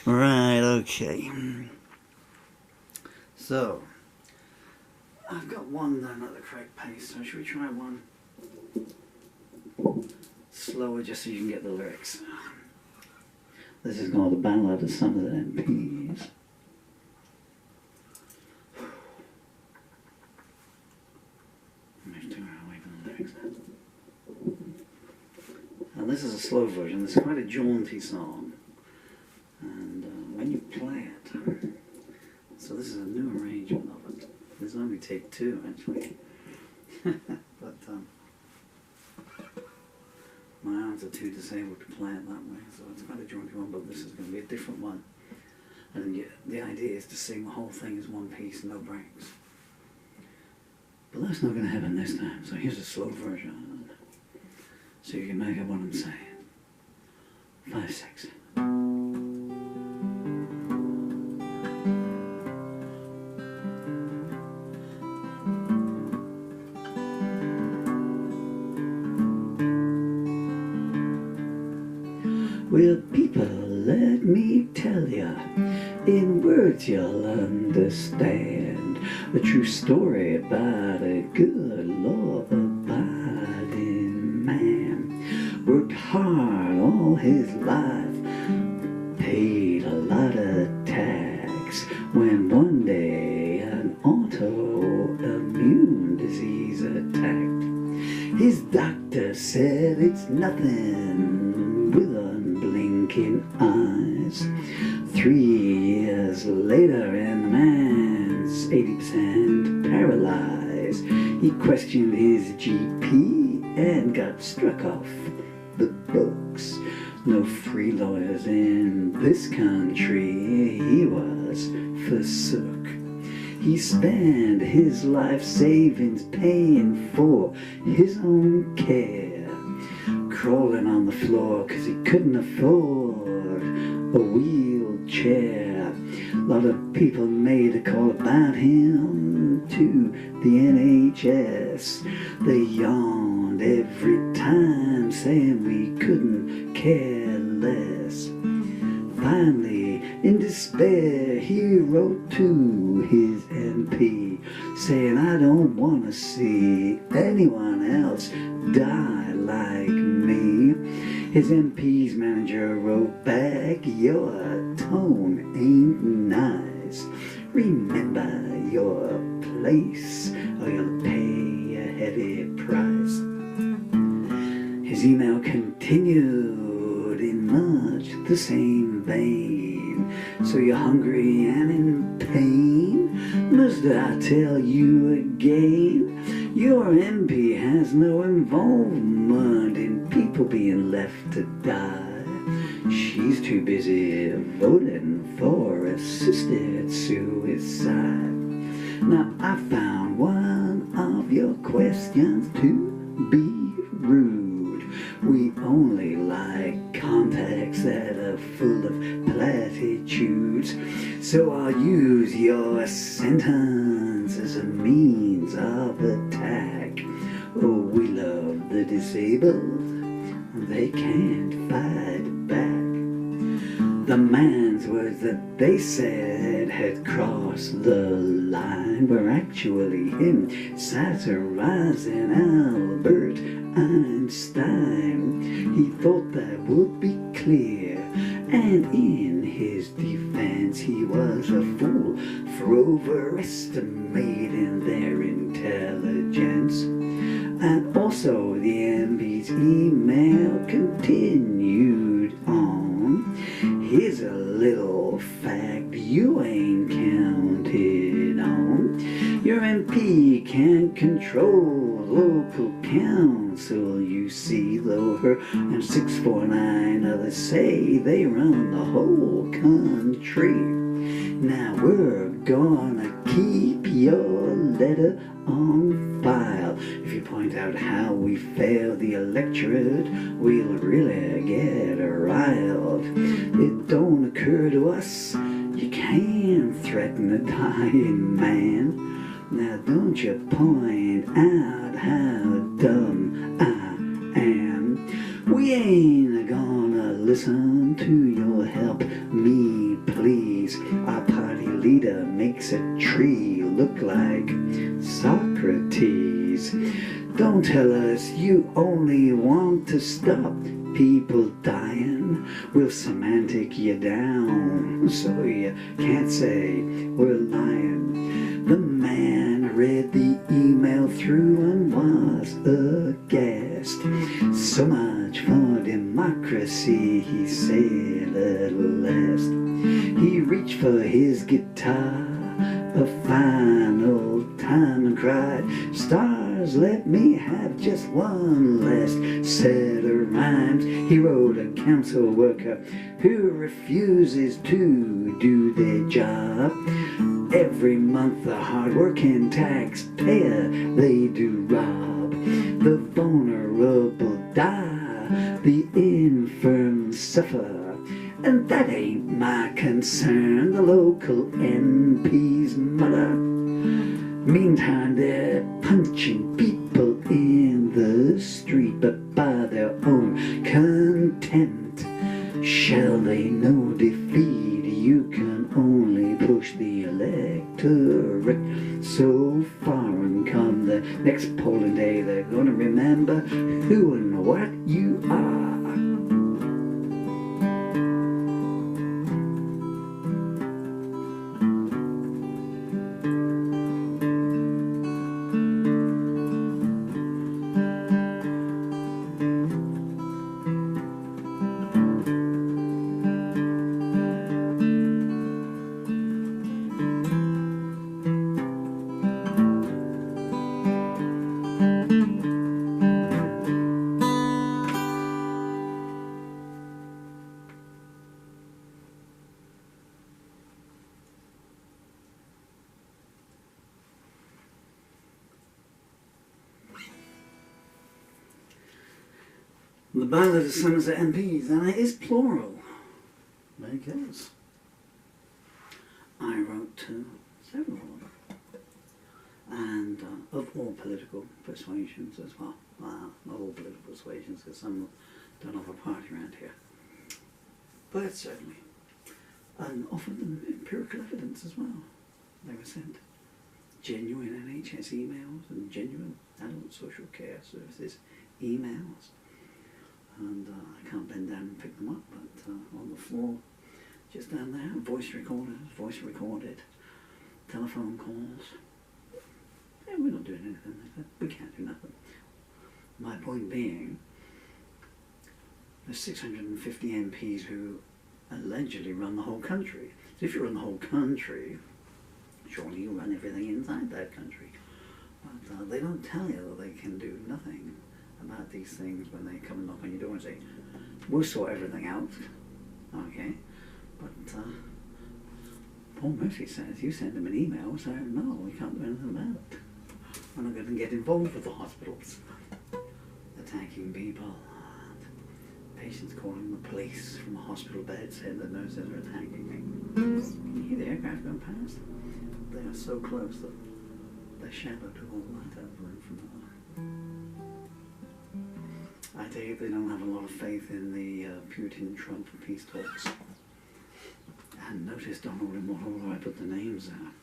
Right, okay. So, I've got one down at the correct pace, so should we try one slower just so you can get the lyrics? This is called The Ballad of Somerset MPs. And this is a slow version. It's quite a jaunty song. And when you play it, so this is a new arrangement of it. There's only take two, actually. But my arms are too disabled to play it that way, so it's quite a jaunty one, but this is going to be a different one. And the idea is to sing the whole thing as one piece, no breaks. But that's not going to happen this time, so here's a slow version. So you can make out what I'm saying. 5, 6. Well, people, let me tell ya, in words you'll understand, a true story about a good law-abiding man. Worked hard all his life, paid a lot of tax, when one day an autoimmune disease attacked. His doctor said it's nothing, with unblinking eyes. 3 years later and the man's 80% paralyzed. He questioned his GP and got struck off the books. No free lawyers in this country, he was forsook. He spent his life savings paying for his own care, crawling on the floor 'cause he couldn't afford a wheelchair. A lot of people made a call about him to the NHS. They yawned every time, saying we couldn't care less. Finally, in despair, he wrote to his MP, saying, I don't want to see anyone else die like me. His MP's manager wrote back, your tone ain't nice. Remember your place, or you'll pay a heavy price. His email continued in much the same vein. So you're hungry and in pain? Must I tell you again? Your MP has no involvement in people being left to die. She's too busy voting for assisted suicide. Now I found one of your questions to be rude. We only like contacts that are full of platitudes. So I'll use your sentence as a means of attack. Oh, we love the disabled, they can't fight back. The man's words that they said had crossed the line were actually him satirizing Albert Einstein. He thought that would be clear, and in his defense he was a fool for overestimating their intelligence. And also the MP's email continued on. Here's a little fact you ain't counted on. Your MP can't control local council, you see, though her and 649 others say they run the whole country. Now we're gonna keep your letter on file. If you point out how we fail the electorate, we'll really get riled. It don't occur to us you can't threaten a dying man. Now don't you point out how dumb I am. We ain't gonna listen to your help me, please. Our party leader makes a tree look like Socrates. Don't tell us you only want to stop people dying. We'll semantic you down so you can't say we're lying. The man read the email through and was aghast. So much for democracy, he said at last. He reached for his guitar a final time and cried, "Stars, let me have just one last set of rhymes." He wrote a council worker who refuses to do their job. Every month the hard-working taxpayer they do rob. The vulnerable die, the infirm suffer, and that ain't my concern, the local MPs mutter. Meantime they're punching people in the street, but by their own content shall they know defeat. You can only push the electorate so far, and come the next polling day they're gonna remember who and what you are. The Ballad of Somerset MPs, and it is plural, because I wrote to several of them, and of all political persuasions as well. Well, not all political persuasions, because some don't have a party around here, but certainly, and offered them empirical evidence as well. They were sent genuine NHS emails and genuine adult social care services emails. And I can't bend down and pick them up, but on the floor, just down there, voice recorders, voice recorded, telephone calls. Yeah, we're not doing anything like that. We can't do nothing. My point being, there's 650 MPs who allegedly run the whole country. So if you run the whole country, surely you run everything inside that country. But they don't tell you that they can do nothing about these things when they come and knock on your door and say, "We'll sort everything out." Okay, but Paul Murphy says you send them an email saying, "No, we can't do anything about it. We're not going to get involved with the hospitals attacking people, and patients calling the police from a hospital bed saying the nurses are attacking me." You hear the aircraft going past. They are so close that their shadow took all the light out of the room from the I take it they don't have a lot of faith in the Putin-Trump peace talks. And notice, Donald, in what order I put the names out.